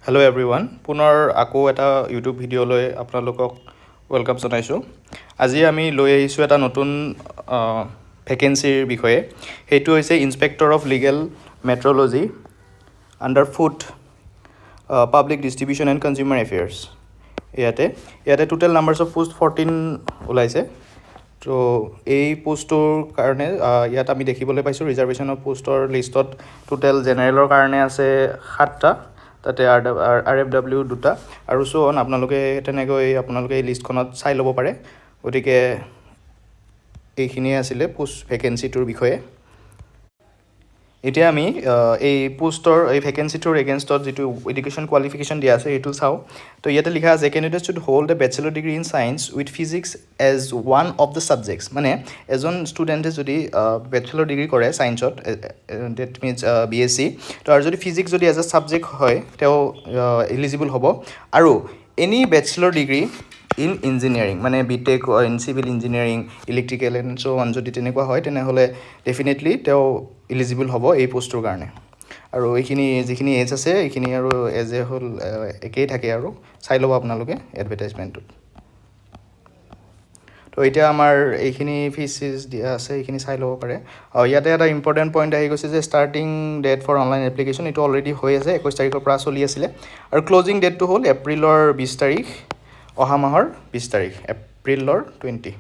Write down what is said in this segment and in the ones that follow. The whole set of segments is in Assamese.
হেল্ল' এভৰিৱান, পুনৰ আকৌ এটা ইউটিউব ভিডিঅ'লৈ আপোনালোকক ৱেলকাম জনাইছোঁ। আজি আমি লৈ আহিছোঁ এটা নতুন ভেকেঞ্চিৰ বিষয়ে। সেইটো হৈছে inspector of legal metrology under food public distribution and consumer affairs. ইয়াতে টোটেল নাম্বাৰ্ছ অফ পোষ্ট 14 ওলাইছে। তো এই পোষ্টটোৰ কাৰণে ইয়াত আমি দেখিবলৈ পাইছোঁ ৰিজাৰ্ভেশ্যন অফ পোষ্টৰ লিষ্টত টোটেল জেনেৰেলৰ কাৰণে আছে 7টা, তাতে RFW 2টা আৰু চ' আপোনালোকে তেনেকৈ আপোনালোকে এই লিষ্টখনত চাই ল'ব পাৰে। গতিকে এইখিনিয়ে আছিলে পোষ্ট ভেকেঞ্চিটোৰ বিষয়ে। এতিয়া আমি এই পোষ্টৰ এই ভেকেঞ্চিটোৰ এগেইনষ্টত যিটো এডুকেশ্যন কোৱালিফিকেশ্যন দিয়া আছে সেইটো চাওঁ। তো ইয়াতে লিখা আছে candidate should hold a bachelor degree in science with physics as one of the subjects. মানে এজন ষ্টুডেণ্টে যদি বেচেলৰ ডিগ্ৰী কৰে ছায়েন্সত, ডেট মিনছ BSc, তো আৰু যদি ফিজিক্স যদি এজ এ ছাবজেক্ট হয় তেওঁ এলিজিবল হ'ব। আৰু any bachelor degree in engineering, মানে BTech in civil engineering, electrical and so' on যদি তেনেকুৱা হয় তেনেহ'লে ডেফিনেটলি তেওঁ এলিজিবল হ'ব এই পোষ্টটোৰ কাৰণে। আৰু এইখিনি যিখিনি এজ আছে এইখিনি আৰু এজে হ'ল একেই থাকে, আৰু চাই ল'ব আপোনালোকে এডভাৰটাইজমেণ্টটোত। তো এতিয়া আমাৰ এইখিনি ফিজ দিয়া আছে, এইখিনি চাই ল'ব পাৰে। ইয়াতে এটা ইম্পৰ্টেণ্ট পইণ্ট আহি গৈছে যে starting date for online application, এইটো অলৰেডি হৈ আছে, 21 তাৰিখৰ পৰা চলি আছিলে। আৰু ক্লজিং ডেটটো হ'ল এপ্ৰিলৰ 20 তাৰিখ, অহা মাহৰ 20 তাৰিখ, এপ্ৰিলৰ 20।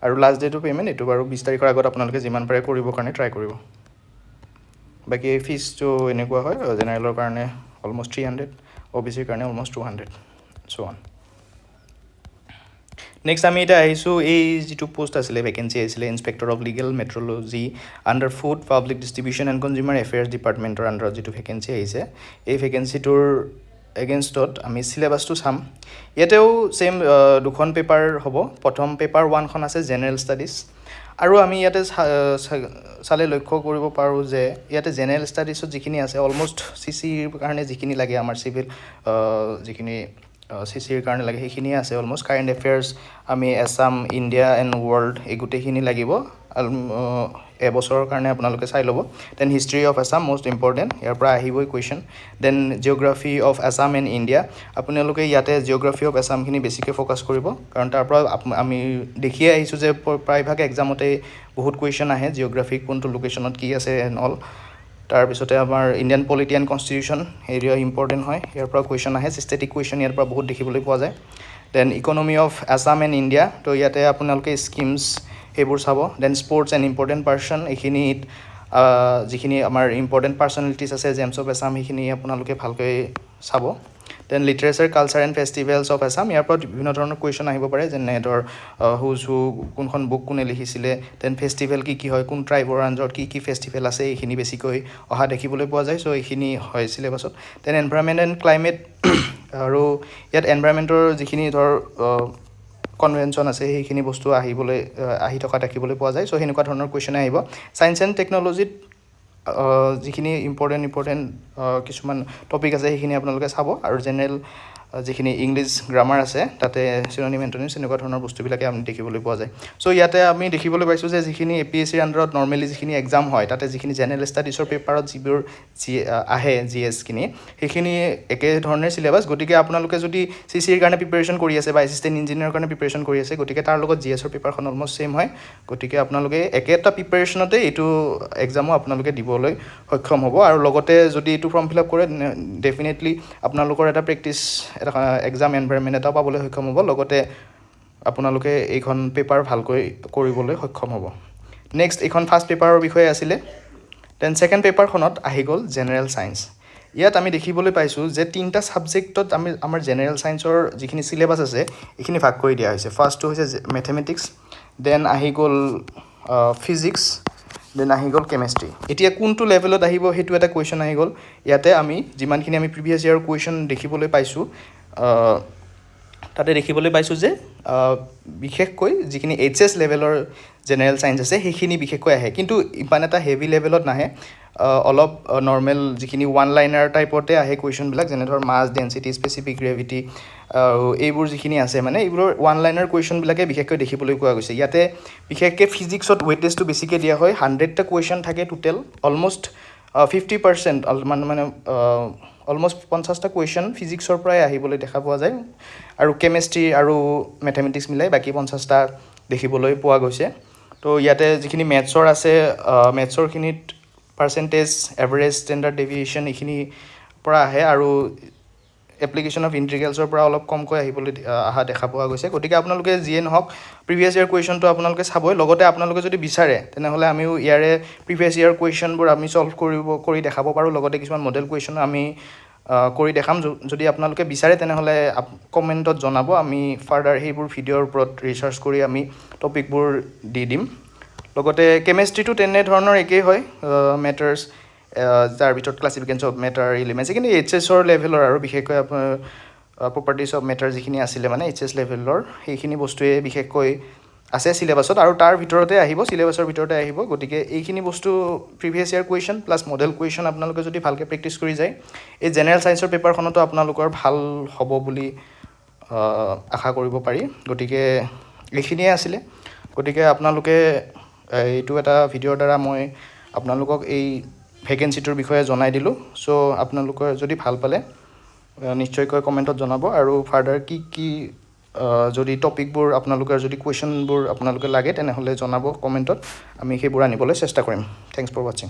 আৰু লাষ্ট ডেট অফ পে'মেণ্ট এইটো বাৰু 20 তাৰিখৰ আগত আপোনালোকে যিমান পাৰে কৰিবৰ কাৰণে ট্ৰাই কৰিব। বাকী এই ফিজটো এনেকুৱা হয়, জেনেৰেলৰ কাৰণে অলমষ্ট 300, OBCৰ কাৰণে অলমষ্ট 200, চ' অন। নেক্সট আমি এতিয়া আহিছোঁ এই যিটো পোষ্ট আছিলে, ভেকেঞ্চি আহিছিলে inspector of legal metrology under food public distribution and consumer affairs ডিপাৰ্টমেণ্টৰ আণ্ডাৰত যিটো ভেকেঞ্চি আহিছে, এই ভেকেঞ্চিটোৰ এগেইনষ্টত আমি চিলেবাছটো চাম। ইয়াতেও ছেইম দুখন পেপাৰ হ'ব। প্ৰথম পেপাৰ 1খন আছে জেনেৰেল ষ্টাডিজ। আৰু আমি ইয়াতে চালে লক্ষ্য কৰিব পাৰোঁ যে ইয়াতে জেনেৰেল ষ্টাডিজত যিখিনি আছে অলমষ্ট CCৰ কাৰণে যিখিনি লাগে, আমাৰ চিভিল যিখিনি CCৰ কাৰণে লাগে সেইখিনিয়ে আছে অলমষ্ট। কাৰেণ্ট এফেয়াৰ্ছ আমি আছাম, ইণ্ডিয়া এণ্ড ৱৰ্ল্ড এই গোটেইখিনি লাগিব এবছৰৰ কাৰণে, আপোনালোকে চাই ল'ব। Then history of Assam most important, ইয়াৰ পৰা আহিবই question. Then geography of Assam and India, আপোনালোকে ইয়াতে জিঅ'গ্ৰাফি অফ আছামখিনি বেছিকৈ ফ'কাছ কৰিব, কাৰণ তাৰ পৰা আমি দেখিয়ে আহিছোঁ যে প্ৰায়ভাগ এক্সামতে বহুত কুৱেশ্যন আহে জিঅ'গ্ৰাফি কোনটো লোকেশ্যনত কি আছে এণ্ড অল। তাৰপিছতে আমাৰ Indian polity and constitution area important হয়, ইয়াৰ পৰা কুৱেশ্যন আহে, চিষ্টেটিক কুৱেশ্যন ইয়াৰ পৰা বহুত দেখিবলৈ পোৱা যায়। Then economy of Assam and India, তো ইয়াতে আপোনালোকে স্কিমছ সেইবোৰ চাব। Then sports and important person, এইখিনিত যিখিনি আমাৰ ইম্পৰ্টেণ্ট পাৰ্চনেলিটিছ আছে জেমছ অফ আছাম সেইখিনি আপোনালোকে ভালকৈ চাব। Then literature culture and festivals of Assam, ইয়াৰ পৰা বিভিন্ন ধৰণৰ কুৱেশ্যন আহিব পাৰে, যেনে ধৰ কোনখন বুক কোনে লিখিছিলে, দেন ফেষ্টিভেল কি হয়, কোন ট্ৰাইবৰ আণ্ডাৰত কি ফেষ্টিভেল আছে, এইখিনি বেছিকৈ অহা দেখিবলৈ পোৱা যায়, চ' এইখিনি হয় চিলেবাছত। দেন এনভাইৰনমেণ্ট এণ্ড ক্লাইমেট, আৰু ইয়াত এনভাইৰনমেণ্টৰ যিখিনি ধৰ কনভেনশ্যন আছে সেইখিনি বস্তু আহি থকা দেখিবলৈ পোৱা যায়, চ' সেনেকুৱা ধৰণৰ কুৱেশ্যনে আহিব। ছায়েন্স এণ্ড টেকন'লজিত যিখিনি ইম্পৰ্টেণ্ট কিছুমান টপিক আছে সেইখিনি আপোনালোকে চাব। আৰু জেনেৰেল যিখিনি ইংলিছ গ্ৰামাৰ আছে তাতে চিননিম এণ্টনিমছ এনেকুৱা ধৰণৰ বস্তুবিলাকে আমি দেখিবলৈ পোৱা যায়। চ' ইয়াতে আমি দেখিবলৈ পাইছোঁ যে যিখিনি APSCৰ আণ্ডাৰত নৰ্মেলি যিখিনি এক্সাম হয়, তাতে যিখিনি জেনেৰেল ষ্টাডিজৰ পেপাৰত যিবোৰ আহে GSখিনি, সেইখিনি একেধৰণে চিলেবাছ। গতিকে আপোনালোকে যদি CCৰ কাৰণে প্ৰিপেৰেশ্যন কৰি আছে বা এছিষ্টেণ্ট ইঞ্জিনিয়াৰৰ কাৰণে প্ৰিপেৰেশ্যন কৰি আছে, গতিকে তাৰ লগত GSৰ পেপাৰখন অলমষ্ট ছেইম হয়। গতিকে আপোনালোকে একেটা প্ৰিপেৰেশ্যনতে এইটো এক্সামো আপোনালোকে দিবলৈ সক্ষম হ'ব। আৰু লগতে যদি এইটো ফৰ্ম ফিল আপ কৰে ডেফিনেটলি আপোনালোকৰ এটা এক্সাম এনভাইৰনমেণ্ট এটাও পাবলৈ সক্ষম হ'ব, লগতে আপোনালোকে এইখন পেপাৰ ভালকৈ কৰিবলৈ সক্ষম হ'ব। নেক্সট এইখন ফাৰ্ষ্ট পেপাৰৰ বিষয়ে আছিলে। দেন ছেকেণ্ড পেপাৰখনত আহি গ'ল জেনেৰেল ছায়েন্স। ইয়াত আমি দেখিবলৈ পাইছোঁ যে 3টা ছাবজেক্টত আমাৰ জেনেৰেল ছায়েন্সৰ যিখিনি চিলেবাছ আছে এইখিনি ভাগ কৰি দিয়া হৈছে। ফাৰ্ষ্টটো হৈছে মেথমেটিক্স, দেন আহি গ'ল ফিজিক্স, দেন আহি গ'ল কেমেষ্ট্ৰি। এতিয়া কোনটো লেভেলত আহিব সেইটো এটা কুৱেশ্যন আহি গ'ল। ইয়াতে আমি যিমানখিনি আমি প্ৰিভিয়াছ ইয়াৰৰ কুৱেশ্যন দেখিবলৈ পাইছোঁ, তাতে দেখিবলৈ পাইছোঁ যে বিশেষকৈ যিখিনি HS লেভেলৰ জেনেৰেল ছায়েন্স আছে সেইখিনি বিশেষকৈ আহে, কিন্তু ইমান এটা হেভি লেভেলত নাহে। অলপ নৰ্মেল যিখিনি ওৱান লাইনাৰ টাইপতে আহে কুৱেশ্যনবিলাক, যেনে ধৰ মাছ ডেঞ্চিটি, স্পেচিফিক গ্ৰেভিটি, আৰু এইবোৰ যিখিনি আছে মানে এইবোৰৰ ওৱান লাইনাৰ কুৱেশ্যনবিলাকে বিশেষকৈ দেখিবলৈ পোৱা গৈছে। ইয়াতে বিশেষকৈ ফিজিক্সত ৱেইটেজটো বেছিকৈ দিয়া হয়। 100টা কুৱেশ্যন থাকে টোটেল, অলমষ্ট 50% মানে অলমষ্ট 50টা কুৱেশ্যন ফিজিক্সৰ পৰাই আহিবলৈ দেখা পোৱা যায় আৰু কেমেষ্ট্ৰি আৰু মেথমেটিক্স মিলাই বাকী 50টা দেখিবলৈ পোৱা গৈছে তো ইয়াতে যিখিনি মেথছৰ আছে মেথছৰখিনিত পাৰ্চেণ্টেজ এভাৰেজ ষ্টেণ্ডাৰ্ড ডেভিয়েশ্যন এইখিনি পৰা আহে আৰু এপ্লিকেশ্যন অফ ইণ্টিগ্ৰেলছৰ পৰা অলপ কমকৈ আহিবলৈ অহা দেখা পোৱা গৈছে গতিকে আপোনালোকে যিয়ে নহওক প্ৰিভিয়াছ ইয়াৰ কুৱেশ্যনটো আপোনালোকে চাবই লগতে আপোনালোকে যদি বিচাৰে তেনেহ'লে আমিও ইয়াৰে প্ৰিভিয়াছ ইয়াৰ কুৱেশ্যনবোৰ আমি ছল্ভ কৰি দেখাব পাৰোঁ লগতে কিছুমান মডেল কুৱেশ্যন আমি কৰি দেখাম যদি আপোনালোকে বিচাৰে তেনেহ'লে কমেণ্টত জনাব আমি ফাৰ্ডাৰ সেইবোৰ ভিডিঅ'ৰ ওপৰত ৰিচাৰ্চ কৰি আমি টপিকবোৰ দি দিম লগতে কেমেষ্ট্ৰিটো তেনেধৰণৰ একেই হয় মেটাৰ্ছ যাৰ ভিতৰত ক্লাছিফিকেশ্যন অফ মেটাৰ এলিমেণ্টছ এইখিনি এইচএছৰ লেভেলৰ আৰু বিশেষকৈ আপোনাৰ প্ৰপাৰ্টিজ অফ মেটাৰ যিখিনি আছিলে মানে এইচএছ লেভেলৰ সেইখিনি বস্তুৱে বিশেষকৈ আছে চিলেবাছত আৰু তাৰ ভিতৰতে আহিব চিলেবাছৰ ভিতৰতে আহিব গতিকে এইখিনি বস্তু previous year question plus model question আপোনালোকে যদি ভালকৈ প্ৰেক্টিছ কৰি যায় এই জেনেৰেল ছায়েন্সৰ পেপাৰখনতো আপোনালোকৰ ভাল হ'ব বুলি আশা কৰিব পাৰি গতিকে এইখিনিয়ে আছিলে গতিকে আপোনালোকে এইটো এটা ভিডিঅ'ৰ দ্বাৰা মই আপোনালোকক এই ভেকেঞ্চিটোৰ বিষয়ে জনাই দিলোঁ চ' আপোনালোকে যদি ভাল পালে নিশ্চয়কৈ কমেণ্টত জনাব আৰু ফাৰ্ডাৰ কি যদি টপিকবোৰ আপোনালোকৰ যদি কুৱেশ্যনবোৰ আপোনালোকে লাগে তেনেহ'লে জনাব কমেণ্টত আমি সেইবোৰ আনিবলৈ চেষ্টা কৰিম থেংকছ ফৰ ৱাচিং